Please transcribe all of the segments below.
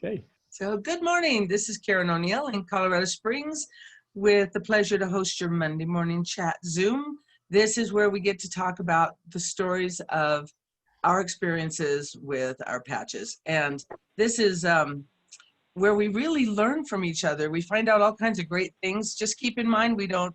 Okay. So good morning. This is Karen O'Neill in Colorado Springs with the pleasure to host your Monday morning chat Zoom. This is where we get to talk about the stories of our experiences with our patches. And this is where we really learn from each other. We find out all kinds of great things. Just keep in mind, we don't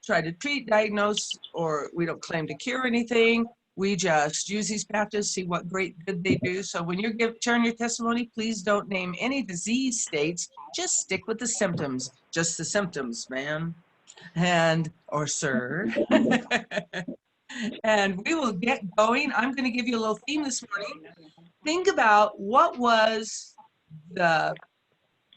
try to treat, diagnose, or we don't claim to cure anything. We just use these patches, see what great good they do. So when you're sharing your testimony, please don't name any disease states. Just stick with the symptoms. Just the symptoms, ma'am or sir. And we will get going. I'm going to give you a little theme this morning. Think about what was the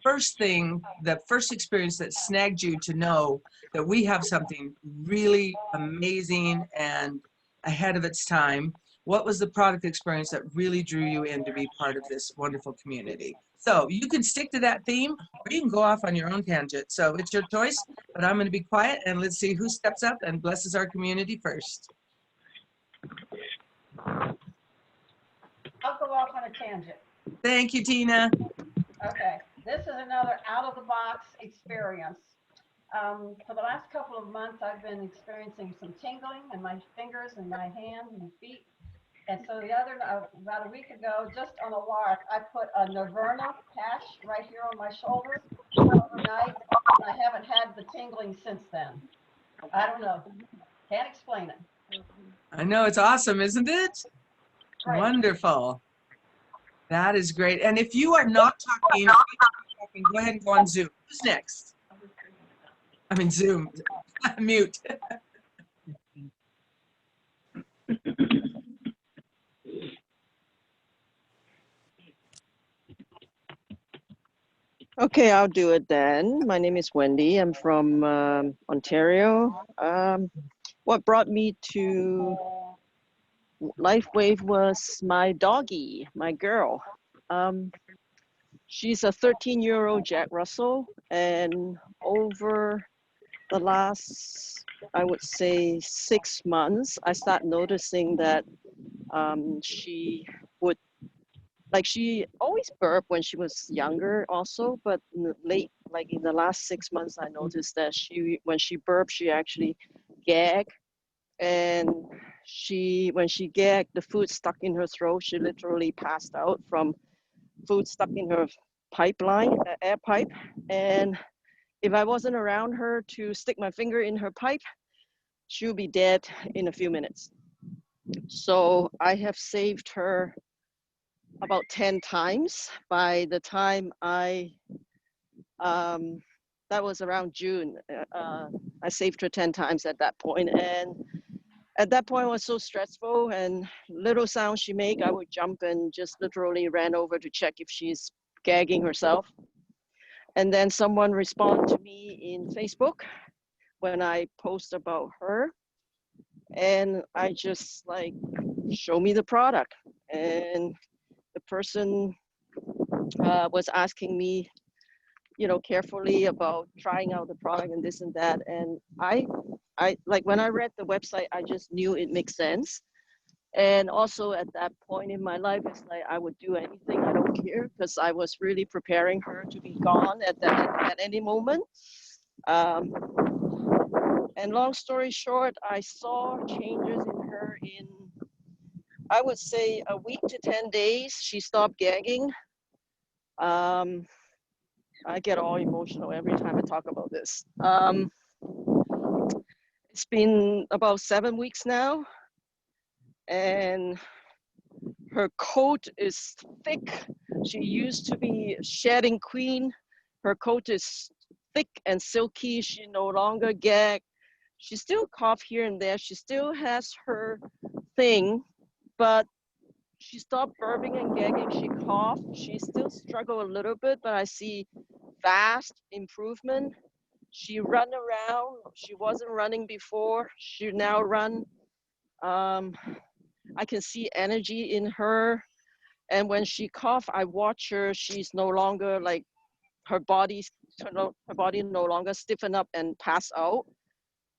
first thing, the first experience that snagged you to know that we have something really amazing and ahead of its time. What was the product experience that really drew you in to be part of this wonderful community? So you can stick to that theme or you can go off on your own tangent. So it's your choice, but I'm going to be quiet and let's see who steps up and blesses our community first. I'll go off on a tangent. Thank you, Tina. Okay, this is another out-of-the-box experience. For the last couple of months, I've been experiencing some tingling in my fingers and my hands and feet. And so about a week ago, just on a lark, I put a Nirverna Patch right here on my shoulder overnight, and I haven't had the tingling since then. I don't know. Can't explain it. I know, it's awesome, isn't it? Great. Wonderful. That is great. And if you are not talking, go ahead and go on Zoom. Who's next? I mean, Zoom. Mute. Okay, I'll do it then. My name is Wendy. I'm from Ontario. What brought me to LifeWave was my doggie, my girl. She's a 13-year-old Jack Russell, and over the last, I would say, 6 months, I started noticing that she would, she always burped when she was younger also, but in the last 6 months, I noticed that when she burped, she actually gagged. And when she gagged, the food stuck in her throat. She literally passed out from food stuck in her pipeline, air pipe. And if I wasn't around her to stick my finger in her pipe, she'll be dead in a few minutes. So I have saved her about 10 times. By the time that was around June, I saved her 10 times at that point. And at that point, it was so stressful, and little sound she make, I would jump and just literally ran over to check if she's gagging herself. And then someone responded to me in Facebook when I post about her, and I just show me the product. And the person was asking me, carefully about trying out the product and this and that. And I when I read the website, I just knew it makes sense. And also at that point in my life, it's like I would do anything, I don't care, because I was really preparing her to be gone at any moment. And long story short, I saw changes in her in, I would say, a week to 10 days. She stopped gagging. I get all emotional every time I talk about this. It's been about 7 weeks now, and her coat is thick. She used to be shedding queen. Her coat is thick and silky. She no longer gag. She still cough here and there. She still has her thing, but she stopped burping and gagging. She coughed. She still struggle a little bit, but I see vast improvement. She run around. She wasn't running before. She now run. I can see energy in her. And when she cough, I watch her. She's no longer her body no longer stiffen up and pass out.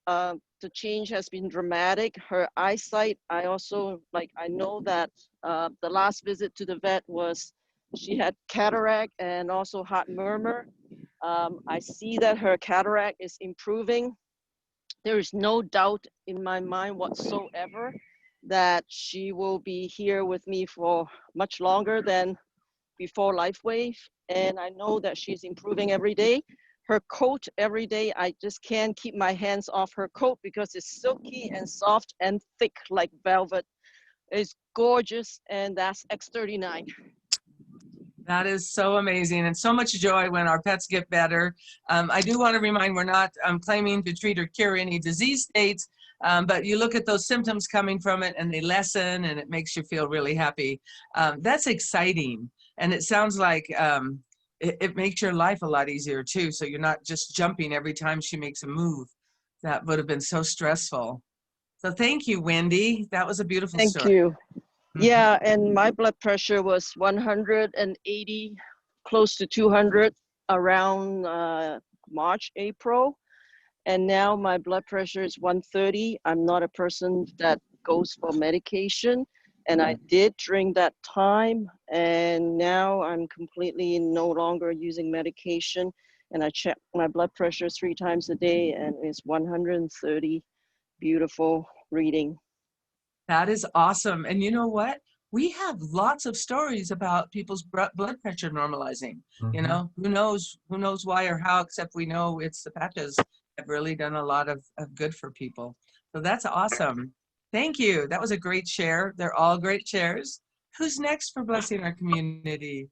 The change has been dramatic. Her eyesight, I also I know that the last visit to the vet was She had cataract and also heart murmur. I see that her cataract is improving. There is no doubt in my mind whatsoever that she will be here with me for much longer than before LifeWave. And I know that she's improving every day. Her coat every day, I just can't keep my hands off her coat because it's silky and soft and thick like velvet. It's gorgeous, and that's X39. That is so amazing and so much joy when our pets get better. I do want to remind we're not claiming to treat or cure any disease states, but you look at those symptoms coming from it and they lessen and it makes you feel really happy. That's exciting. And it sounds like it makes your life a lot easier too. So you're not just jumping every time she makes a move. That would have been so stressful. So thank you, Wendy. That was a beautiful Thank story. you. Yeah, and my blood pressure was 180, close to 200 around March, April. And now my blood pressure is 130. I'm not a person that goes for medication. And I did during that time. And now I'm completely no longer using medication. And I check my blood pressure 3 times a day and it's 130. Beautiful reading. That is awesome. And you know what? We have lots of stories about people's blood pressure normalizing. You know, who knows why or how, except we know it's the patches have really done a lot of good for people. So that's awesome. Thank you. That was a great share. They're all great shares. Who's next for blessing our community?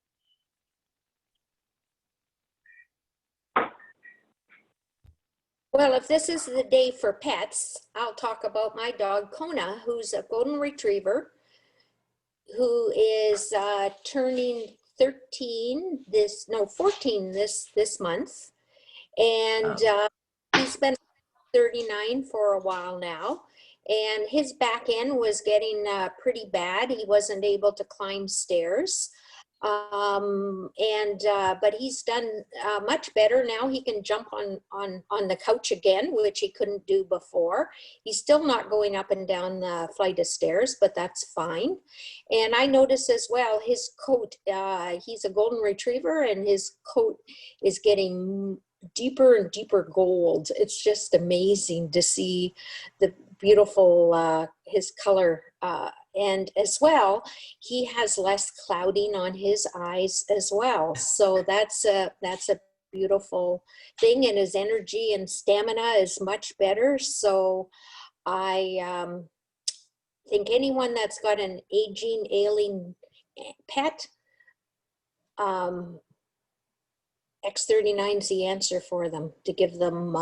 Well, if this is the day for pets, I'll talk about my dog Kona, who's a golden retriever, who is turning 14 this month. And he's been 39 for a while now. And his back end was getting pretty bad. He wasn't able to climb stairs. But he's done much better now. He can jump on the couch again, which he couldn't do before. He's still not going up and down the flight of stairs, but that's fine. And I notice as well, his coat, he's a golden retriever and his coat is getting deeper and deeper gold. It's just amazing to see the beautiful, his color, and as well, he has less clouding on his eyes as well. So that's a beautiful thing, and his energy and stamina is much better. So I think anyone that's got an aging, ailing pet, X39 is the answer for them, to give them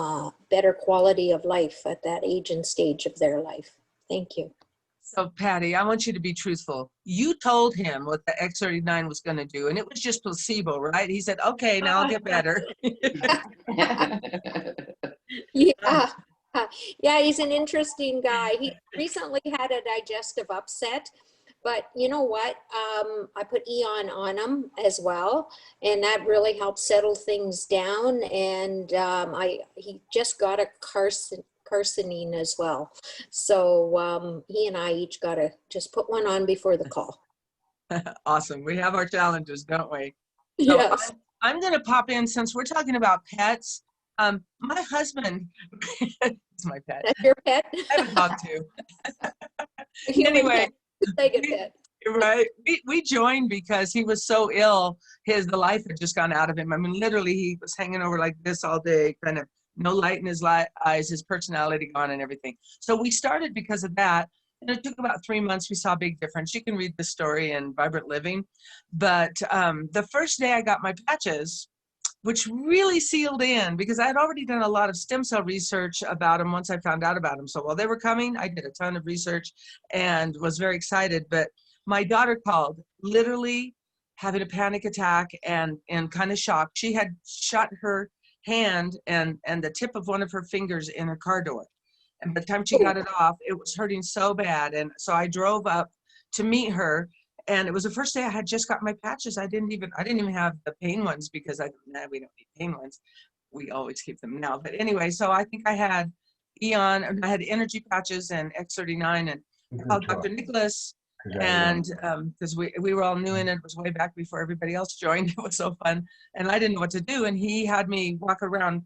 better quality of life at that age and stage of their life. Thank you. So Patty, I want you to be truthful. You told him what the X39 was going to do, and it was just placebo, right? He said, okay, now I'll get better. Yeah. Yeah, he's an interesting guy. He recently had a digestive upset, but you know what? I put Eon on him as well, and that really helped settle things down. And he just got a carcinine as well. So he and I each got to just put one on before the call. Awesome. We have our challenges, don't we? So Yes. I'm going to pop in since we're talking about pets. My husband is my pet. That's your pet? I have a dog too. Anyway, pet. Right. We joined because he was so ill. The life had just gone out of him. I mean, literally, he was hanging over like this all day, kind of no light in his eyes, his personality gone and everything. So we started because of that. And it took about 3 months. We saw a big difference. You can read the story in Vibrant Living. But the first day I got my patches, which really sealed in, because I had already done a lot of stem cell research about them once I found out about them. So while they were coming, I did a ton of research and was very excited. But my daughter called, literally having a panic attack and kind of shocked. She had shot her hand and the tip of one of her fingers in her car door. And by the time she got it off, it was hurting so bad. And so I drove up to meet her. And it was the first day I had just got my patches. I didn't even have the pain ones because we don't need pain ones. We always keep them now. But anyway, so I think I had Eon, and I had energy patches and X39, and I called Dr. Nicholas And because we were all new in it, it was way back before everybody else joined. It was so fun, and I didn't know what to do. And he had me walk around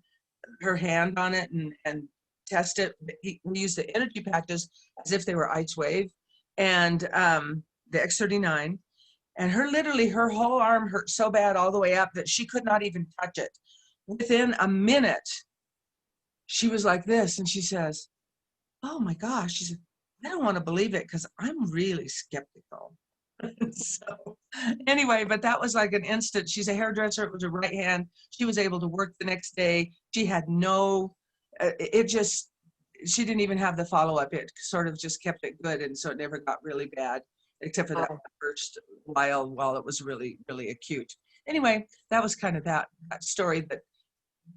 her hand on it and test it. We used the energy patches as if they were ice wave, and the X39. And her whole arm hurt so bad all the way up that she could not even touch it. Within a minute, she was like this, and she says, "Oh my gosh," she said, "I don't want to believe it because I'm really skeptical." So anyway, but that was like an instant. She's a hairdresser. It was her right hand. She was able to work the next day. She had no, she didn't even have the follow-up. It sort of just kept it good. And so it never got really bad, except for that first while it was really, really acute. Anyway, that was kind of that story that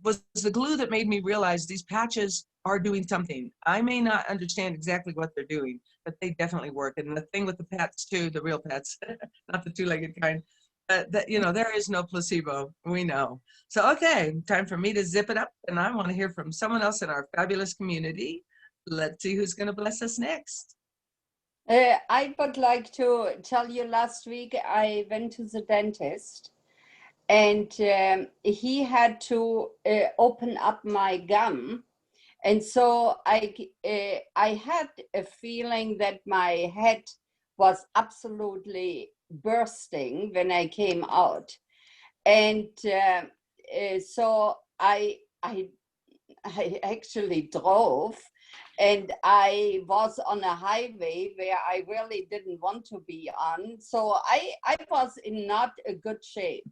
was the glue that made me realize these patches are doing something. I may not understand exactly what they're doing, but they definitely work. And the thing with the pets too, the real pets, not the two-legged kind, that, you know, there is no placebo, we know. So, okay, time for me to zip it up, and I want to hear from someone else in our fabulous community. Let's see who's going to bless us next. I would like to tell you, last week I went to the dentist, and he had to open up my gum. And so I had a feeling that my head was absolutely bursting when I came out. And so I actually drove, and I was on a highway where I really didn't want to be on. So I was in not a good shape.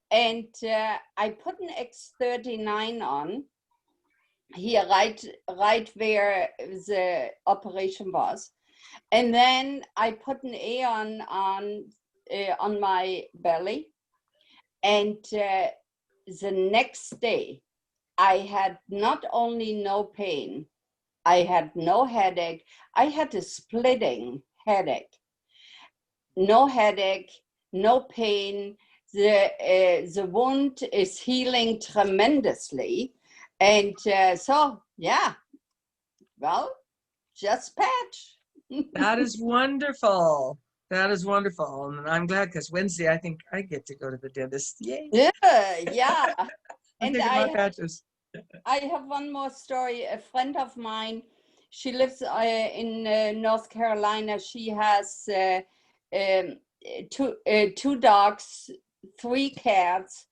And I put an X39 on here, right where the operation was. And then I put an Aeon on my belly. And the next day, I had not only no pain, I had no headache, I had a splitting headache. No headache, no pain. The wound is healing tremendously. And so, yeah, well, just patch. That is wonderful. That is wonderful. And I'm glad because Wednesday, I think I get to go to the dentist. Yay. Yeah. And my patches. I have one more story. A friend of mine, she lives in North Carolina. She has two dogs, 3 cats.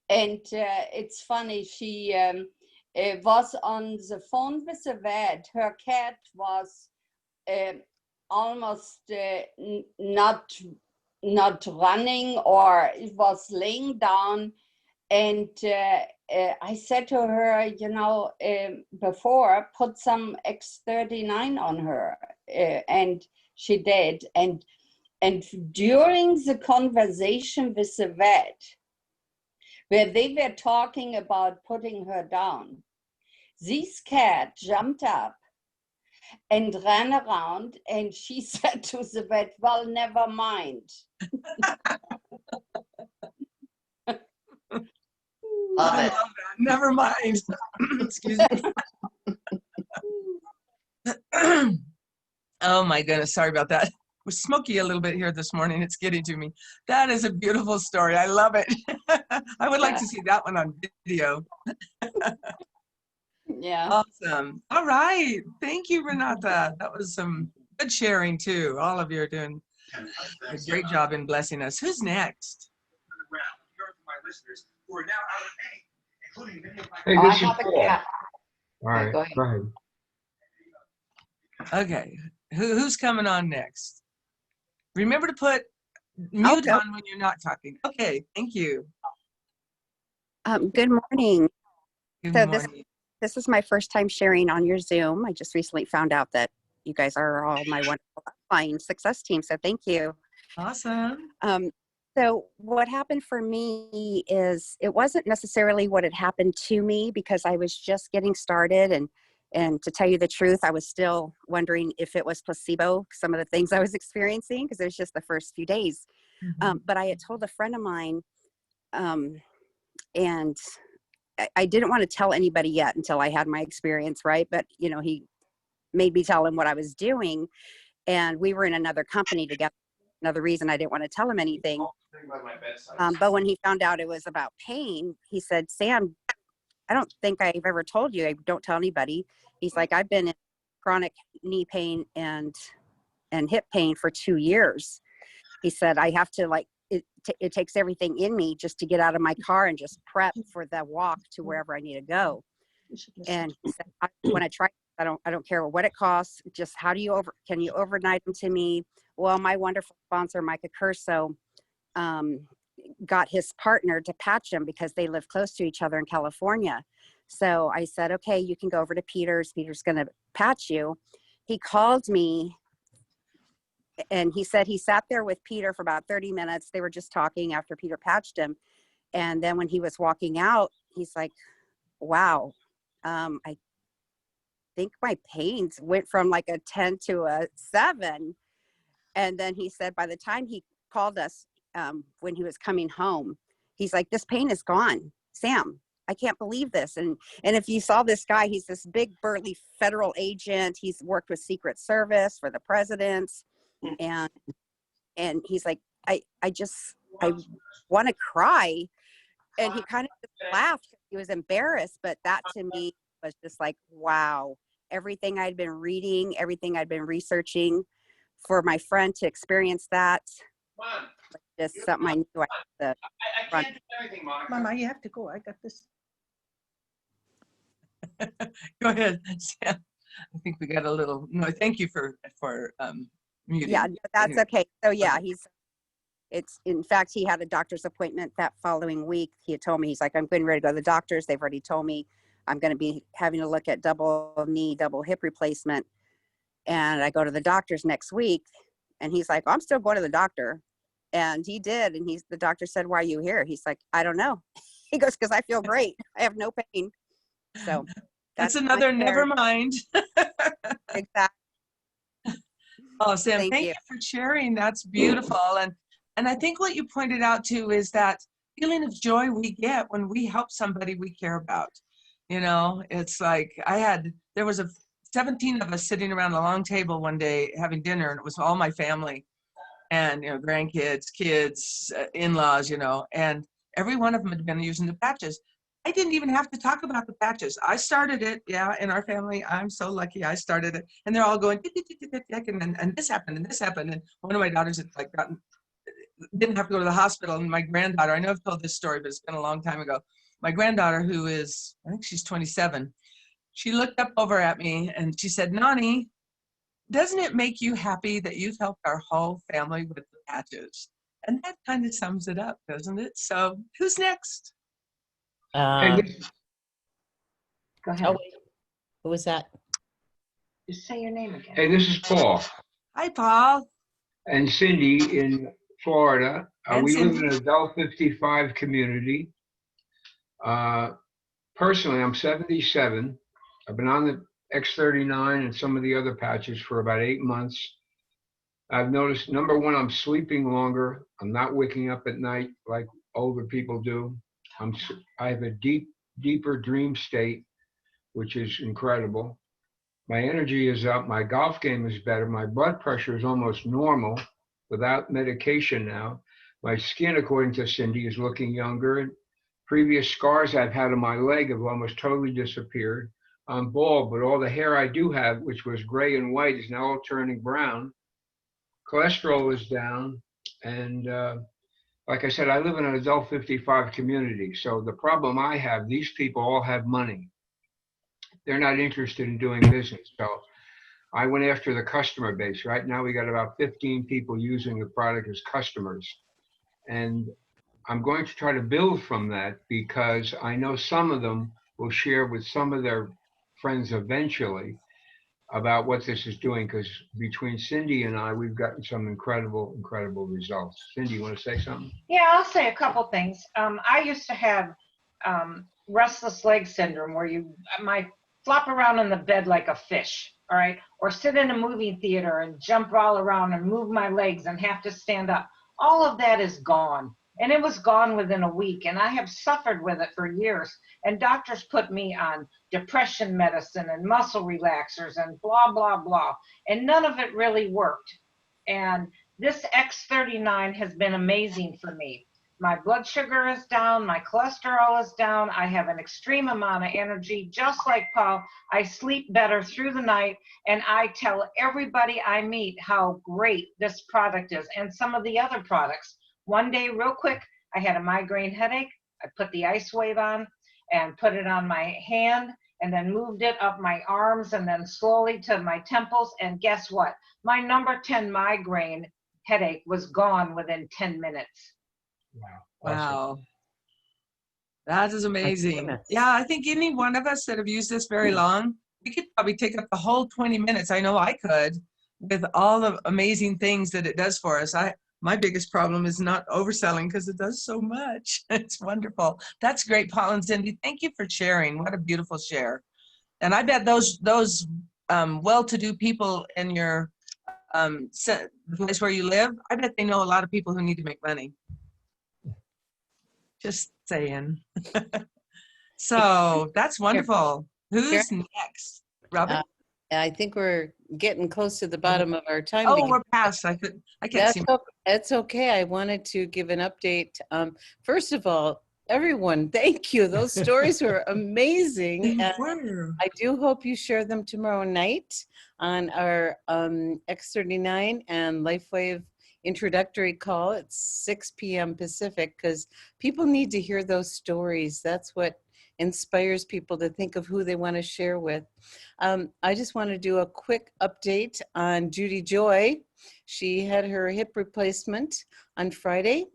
And it's funny, she was on the phone with the vet. Her cat was almost not running, or it was laying down. And I said to her, you know, before, put some X39 on her, and she did. And during the conversation with the vet, where they were talking about putting her down, this cat jumped up and ran around, and she said to the vet, "Well, never mind." I love that. Never mind. Excuse me. Oh my goodness, sorry about that. We're smoky a little bit here this morning. It's getting to me. That is a beautiful story. I love it. I would like to see that one on video. Yeah. Awesome. All right. Thank you, Renata. That was some good sharing too. All of you are doing a great job in blessing us. Who's next? Hey, I this is have a Paul. cat. All right, go ahead. go ahead. Okay. Who's coming on next? Remember to put mute on when you're not talking. Okay. Thank you. Good morning. Good So morning. this is my first time sharing on your Zoom. I just recently found out that you guys are all my wonderful flying success team. So thank you. Awesome. So what happened for me is it wasn't necessarily what had happened to me, because I was just getting started, and to tell you the truth, I was still wondering if it was placebo, some of the things I was experiencing, because it was just the first few days. Mm-hmm. But I had told a friend of mine, and I didn't want to tell anybody yet until I had my experience, right? But, you know, he made me tell him what I was doing. and we were in another company together. Another reason I didn't want to tell him anything. But when he found out it was about pain, he said, Sam, I don't think I've ever told you. I don't tell anybody. He's like, I've been in chronic knee pain and hip pain for 2 years. He said, I have to it takes everything in me just to get out of my car and just prep for the walk to wherever I need to go. And he said, when I try, I don't care what it costs. Just can you overnight them to me? Well, my wonderful sponsor, Micah Curso, got his partner to patch him because they live close to each other in California. So I said, okay, you can go over to Peter's. Peter's going to patch you. He called me and he said he sat there with Peter for about 30 minutes. They were just talking after Peter patched him. And then when he was walking out, he's like, wow, I think my pains went from like a 10 to a 7. And then he said, by the time he called us, when he was coming home, he's like, this pain is gone. Sam, I can't believe this. And if you saw this guy, he's this big burly federal agent. He's worked with Secret Service for the president. And he's like, I want to cry. And he kind of just laughed. He was embarrassed, but that to me was just like, wow, everything I'd been reading, everything I'd been researching, for my friend to experience that, just something I knew I had to run. can't do everything, Monica. Mama, you have to go. I got this. Go ahead, Sam. I think we got a little. No, thank you for muting. Yeah, that's Anyway. okay. So yeah, it's in fact, he had a doctor's appointment that following week. He had told me, he's like, I'm getting ready to go to the doctors. They've already told me I'm going to be having to look at double knee, double hip replacement. And I go to the doctor's next week, and he's like, I'm still going to the doctor. And he did. And the doctor said, why are you here? He's like, I don't know. He goes, because I feel great. I have no pain. So That's another never mind. Exactly. Oh, Sam, Thank thank you. you for sharing. That's beautiful. And I think what you pointed out too is that feeling of joy we get when we help somebody we care about. You know, it's like there was 17 of us sitting around a long table one day having dinner, and it was all my family and, grandkids, kids, in-laws, and every one of them had been using the patches. I didn't even have to talk about the patches. I started it, in our family. I'm so lucky I started it. And they're all going, and this happened, and this happened. And one of my daughters had didn't have to go to the hospital. And my granddaughter, I know I've told this story, but it's been a long time ago. My granddaughter, who is, I think she's 27, she looked up over at me and she said, Nani, doesn't it make you happy that you've helped our whole family with the patches? And that kind of sums it up, doesn't it? So who's next? Go ahead. Oh, wait. Who was that? Just say your name again. Hey, this is Paul Hi, Paul. and Cindy in Florida. And We live Cindy. in an adult 55 community. Personally, I'm 77. I've been on the X39 and some of the other patches for about 8 months. I've noticed, number one, I'm sleeping longer. I'm not waking up at night like older people do. I have a deeper dream state, which is incredible. My energy is up. My golf game is better. My blood pressure is almost normal without medication now. My skin, according to Cindy, is looking younger. Previous scars I've had on my leg have almost totally disappeared. I'm bald, but all the hair I do have, which was gray and white, is now all turning brown. Cholesterol is down. And like I said, I live in an adult 55 community. So the problem I have, these people all have money. They're not interested in doing business. So I went after the customer base. Right now we got about 15 people using the product as customers. And I'm going to try to build from that, because I know some of them will share with some of their friends eventually about what this is doing, because between Cindy and I, we've gotten some incredible results. Cindy, you want to say something? Yeah, I'll say a couple things. I used to have restless leg syndrome, where you might flop around in the bed like a fish, all right? Or sit in a movie theater and jump all around and move my legs and have to stand up. All of that is gone. and it was gone within a week. And I have suffered with it for years. And doctors put me on depression medicine and muscle relaxers and blah, blah, blah. And none of it really worked. And this X39 has been amazing for me. My blood sugar is down, my cholesterol is down, I have an extreme amount of energy, just like Paul. I sleep better through the night, and I tell everybody I meet how great this product is and some of the other products. One day, real quick, I had a migraine headache. I put the ice wave on and put it on my hand and then moved it up my arms and then slowly to my temples. And guess what? My number 10 migraine headache was gone within 10 minutes. Wow. That is amazing. goodness. Yeah, I think any one of us that have used this very long, we could probably take up the whole 20 minutes. I know I could, with all the amazing things that it does for us. My biggest problem is not overselling because it does so much. It's wonderful. That's great, Paul and Cindy. Thank you for sharing. What a beautiful share. And I bet those well-to-do people in your the place where you live, I bet they know a lot of people who need to make money. Just saying. So that's wonderful. Who's next? Robin? I think we're getting close to the bottom of our time. Oh, we're past. I can't see. That's okay. I wanted to give an update. First of all, everyone, thank you. Those stories were amazing. And I do hope you share them tomorrow night on our X39 and LifeWave introductory call at 6 p.m. Pacific, because people need to hear those stories. That's what inspires people to think of who they want to share with. I just want to do a quick update on Judy Joy. She had her hip replacement on Friday.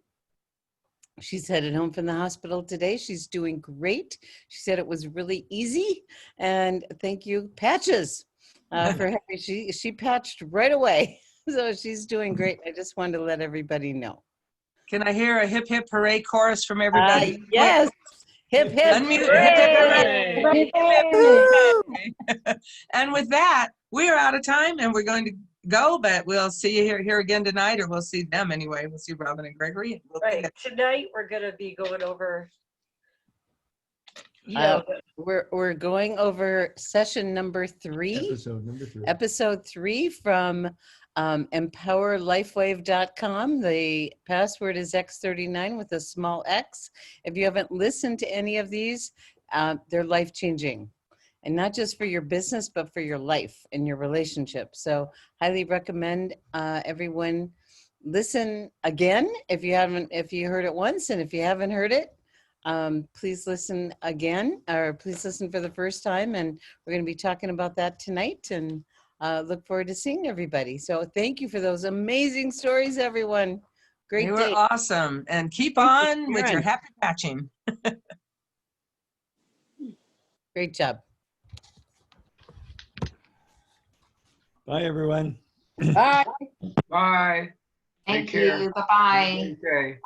She's headed home from the hospital today. She's doing great. She said it was really easy. And thank you, Patches, for having, she patched right away. So she's doing great. I just wanted to let everybody know. Can I hear a hip hip hooray chorus from everybody? Yes. Hip hip. Unmute, hip, hip, hooray. And with that, we are out of time and we're going to go, but we'll see you here again tonight, or we'll see them anyway. We'll see Robin and Gregory. Right. Tonight we're going to be going over. We're going over session number 3. Episode 3 from empowerlifewave.com. The password is X39 with a small x. If you haven't listened to any of these, they're life-changing. And not just for your business, but for your life and your relationship. So highly recommend everyone listen again if you heard it once, and if you haven't heard it, please listen again, or please listen for the first time. And we're going to be talking about that tonight, and look forward to seeing everybody. So thank you for those amazing stories, everyone. Great day. You were awesome. And keep on with your happy patching. Great job. Bye, everyone. Bye. Bye. Thank you. Bye-bye. Okay.